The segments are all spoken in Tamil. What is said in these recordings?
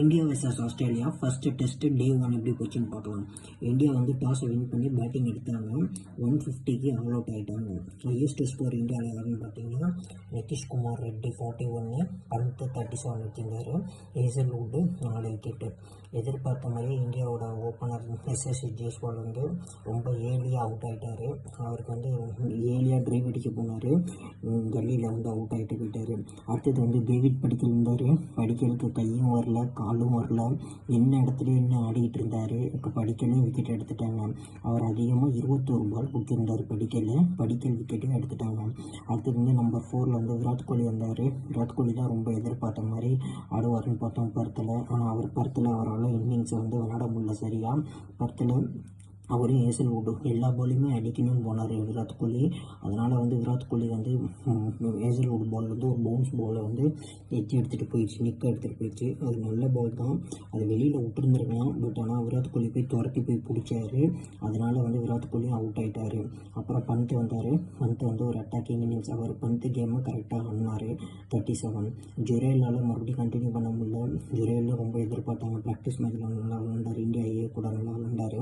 India versus Australia first test டே 1 எப்படி போச்சுன்னு பார்க்கலாம். இந்தியா வந்து டாஸை வின் பண்ணி பேட்டிங் எடுத்தாங்க. 150க்கு ஆல் அவுட் ஆகிட்டாங்க. ஹையஸ்ட் ஸ்கோர் இந்தியாவில் யாருன்னு பார்த்தீங்கன்னா நிதிஷ்குமார் ரெட்டி 41, பந்த் 37 வச்சிருந்தார். Hazlewood 4 wicket. எதிர்பார்த்த மாதிரி இந்தியாவோட ஓப்பனர் எஸ்எஸ்சி ஜெய்ஸ்வால் வந்து ரொம்ப ஏர்லியாக அவுட் ஆகிட்டார். அவருக்கு வந்து ஏர்லியாக டிரைவ் அடிக்க போனார், கல்லியில் வந்து அவுட் ஆகிட்டு போயிட்டார். அடுத்தது வந்து டேவிட் படிக்கல் இருந்தார். படிக்கலுக்கு கையும் வரல, காலும் வரல, என்ன இடத்துல என்ன ஆடிக்கிட்டு இருந்தார். இப்போ படிக்கலும் விக்கெட் எடுத்துட்டாங்க. அவர் அதிகமாக 21 பால் கொடுத்துருந்தார். படிக்கல் விக்கெட்டும் எடுத்துட்டாங்க. அடுத்தது வந்து நம்பர் 4 வந்து விராட் கோலி வந்தார். விராட் கோலி தான் ரொம்ப எதிர்பார்த்த மாதிரி ஆடுவார்னு பார்த்தோம் பர்த்தில். ஆனால் அவர் பர்த்தில் அவரால் இன்னிங்ஸை வந்து விளையாட முடியல சரியாக. பர்த்தில் அவரும் ஹேசல்வுட் எல்லா பாலையுமே அடிக்கணும்னு போனார் விராட் கோலி. அதனால் வந்து விராட் கோலி வந்து ஹேசல்வுட் பால் வந்து ஒரு பவுன்ஸ் பாலை வந்து எடுத்துகிட்டு போயிடுச்சு, எடுத்துகிட்டு போயிடுச்சு. அது நல்ல பால் தான், அது வெளியில் விட்டுருந்துருக்கலாம். பட் ஆனால் விராட் கோலி போய் துரத்தி போய் பிடிச்சாரு. அதனால் வந்து விராட் கோலியும் அவுட் ஆகிட்டார். அப்புறம் பந்த் வந்தார். பந்த் வந்து ஒரு அட்டாக்கிங் இன்னிங்ஸ். அவர் பந்த் கேமை கரெக்டாக ஆடினார். 37. ஜுரேலால் மறுபடியும் கண்டினியூ பண்ண முடியல. ஜுரேலும் ரொம்ப எதிர்பார்த்தாங்க. ப்ராக்டிஸ் மேட்ச்சில் நல்லா விளாண்டார், இந்தியா ஏ கூட நல்லா விளாண்டார்.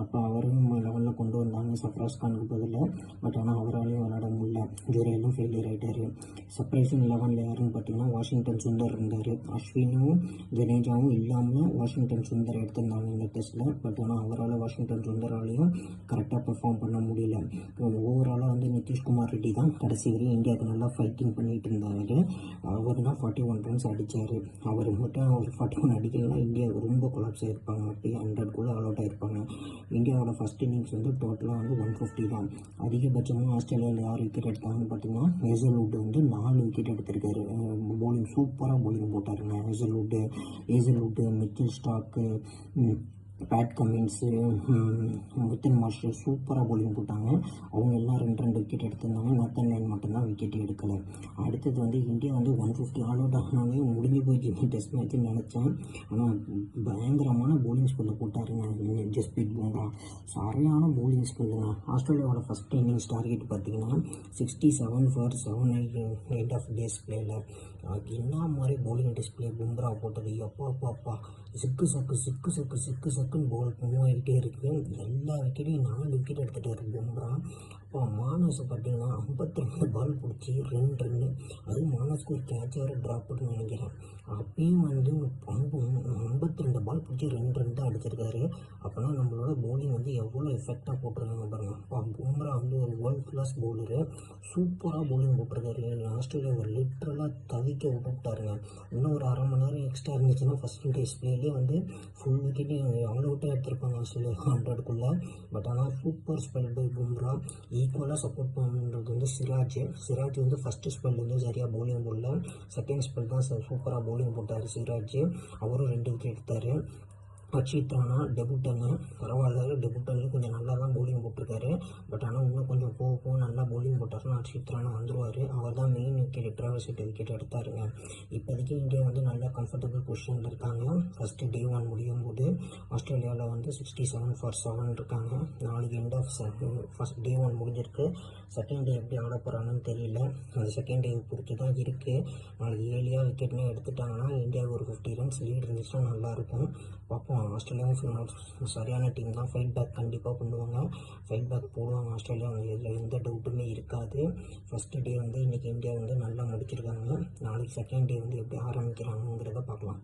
அப்போ அவரும் லெவலில் கொண்டு வந்தாங்க சஃப்ராஸ் கானுக்கு பதில். பட் ஆனால் அவராலையும் விளையாட முடியல. ஜுரேலும் ஃபெயிலியர் ஆகிட்டார். சர்ப்ரைசிங் 11 யாருன்னு பார்த்தீங்கன்னா வாஷிங்டன் சுந்தர் இருந்தார். அஸ்வினும் ஜடேஜாவும் இல்லாமல் வாஷிங்டன் சுந்தர் எடுத்திருந்தாங்க இந்த டெஸ்ட்டில். பட் ஆனால் அவரால் வாஷிங்டன் சுந்தராலையும் கரெக்டாக பெர்ஃபார்ம் பண்ண முடியல. ஓவராலாக வந்து நிதிஷ்குமார் ரெட்டி தான் கடைசி வரையும் இந்தியாவுக்கு நல்லா ஃபைட்டிங் பண்ணிகிட்டு இருந்தார். அவர் தான் 41 ரன்ஸ் அடித்தார். அவர் மட்டும் ஒரு 41 அடிக்கலாம், இந்தியா ரொம்ப கொலாப்ஸ் ஆகிருப்பாங்க. அப்படியே 100க்குள்ளே ஆல் அவுட் ஆகிருப்பாங்க. இந்தியாவோட ஃபஸ்ட் இன்னிங்ஸ் வந்து டோட்டலாக வந்து 150 தான். அதிகபட்சமாக ஆஸ்திரேலியாவில் யார் விக்கெட் எடுத்தாங்கன்னு பார்த்தீங்கன்னா ஹேசல்வுட் வந்து 4 விக்கெட் எடுத்திருக்காரு. போலிங் சூப்பராக போலிங் போட்டாருங்க Hazlewood, Mitchell Starc, Pat Cummins, மித்தன் மார்ஷல் சூப்பராக போலிங் போட்டாங்க. அவங்க எல்லாம் 2 விக்கெட் எடுத்திருந்தாங்க. நார்த்தன் லைன் மட்டும்தான் விக்கெட் எடுக்கலை. அடுத்தது வந்து இந்தியா வந்து 150 ஆல் அவுட் ஆனாலே முடிஞ்சு போயிடுச்சு டெஸ்ட் மேட்ச்னு நினச்சேன். ஆனால் பயங்கரமான போலிங் ஸ்பெல்லை போட்டாருங்க ஜஸ்பிரீத் பும்ரா. சரியான போலிங் ஸ்பெல்லுங்க. ஆஸ்திரேலியாவோட ஃபஸ்ட் இன்னிங்ஸ் டார்கெட் பார்த்தீங்கன்னா 67 ஃபார் 7 ஆஃப் டேஸ் பிளேயில். என்ன மாதிரி போலிங் டிஸ்பிளே பும்ரா போட்டது. அப்பா சிக்குன்னு பால் மூவ் ஆகிட்டே இருக்குது. எல்லா விக்கெட்டையும் 4 விக்கெட் எடுத்துகிட்டு பும்ரா. அப்போ மானஸ் பார்த்தீங்கன்னா 52 பால் பிடிச்சி 2 ரன்னு. அதுவும் மானஸ்க்கு ஒரு கேட்ச் வேறு ட்ராப்னு நினைக்கிறேன். அப்பயும் வந்து 52 பால் பிடிச்சி 2 ரன் தான் அடிச்சிருக்காரு. அப்போனா நம்மளோட போலிங் வந்து எவ்வளோ எஃபெக்டாக போட்டிருக்காங்க பாருங்கள். அப்போ பும்ரா வந்து ஒரு வேர்ல்ட் கிளாஸ் பவுலரு, சூப்பராக போலிங் போட்டிருக்காரு. ஆஸ்திரேலியாவை லிட்ரலாக தவிக்க விட்டுட்டாருங்க. இன்னும் ஒரு அரை மணி நேரம் எக்ஸ்ட்ரா இருந்துச்சுன்னா ஃபஸ்ட் டேஸ் பிளேலேயே வந்து ஃபுல் விக்கெட்டையும் ஆல் அவுட்டாக எடுத்திருப்பாங்க ஆஸ்திரேலியா 100க்குள்ளே. பட் ஆனால் சூப்பர் ஸ்பெல் பை பும்ரா. ஈக்குவலாக சப்போர்ட் பண்ணுறது வந்து சிராஜ் வந்து ஃபஸ்ட்டு ஸ்பெல் வந்து சரியாக பவுலிங் போடல. செகண்ட் ஸ்பெல் தான் சூப்பராக பவுலிங் போட்டார் சிராஜ். அவரும் 2 விக்கெட் எடுத்தார். அக்ஷித் ராணா டெபுட்டனு பரவாயில்ல, டெபுட்டன்லேயும் கொஞ்சம் நல்லா தான் பவுலிங் போட்டிருக்காரு. பட் ஆனால் இன்னும் கொஞ்சம் போக நல்லா பவுலிங் போட்டாருன்னா அக்ஷித் ராணா வந்துடுவார். அவர் தான் மெயின் விக்கெட் ட்ராவல்ஸ் விக்கெட் எடுத்தாருங்க. இப்போதைக்கு இந்தியா வந்து நல்லா கம்ஃபர்டபுள் பொசிஷனில் இருக்காங்க. ஃபஸ்ட்டு டே 1 முடியும் போது ஆஸ்திரேலியாவில் வந்து 67 ஃபார் 7 இருக்காங்க. நாளைக்கு எண்ட் ஆஃப் ஃபஸ்ட் டே 1 முடிஞ்சிருக்கு. செகண்ட் டே எப்படி ஆட போகிறாங்கன்னு தெரியல. அது செகண்ட் டே பொறுத்து தான் இருக்குது. நாளைக்கு ஏர்லியாக விக்கெட்னே எடுத்துட்டாங்கன்னா இந்தியாவுக்கு ஒரு 50 ரன்ஸ் லீட் இருந்துச்சுன்னா நல்லாயிருக்கும். பார்ப்போம். ஆஸ்திரேலியாவும் சரியான டீம் தான். ஃபைட் பேக் கண்டிப்பாக பண்ணுவாங்க, ஃபைட் பேக் போடுவாங்க ஆஸ்திரேலியா. இதில் எந்த டவுட்டுமே இருக்காது. ஃபஸ்ட்டு டே வந்து இன்றைக்கி இந்தியா வந்து நல்லா முடிச்சிருக்காங்க. நாளைக்கு செகண்ட் டே வந்து எப்படி ஆரம்பிக்கிறாங்கிறத பார்க்கலாம்.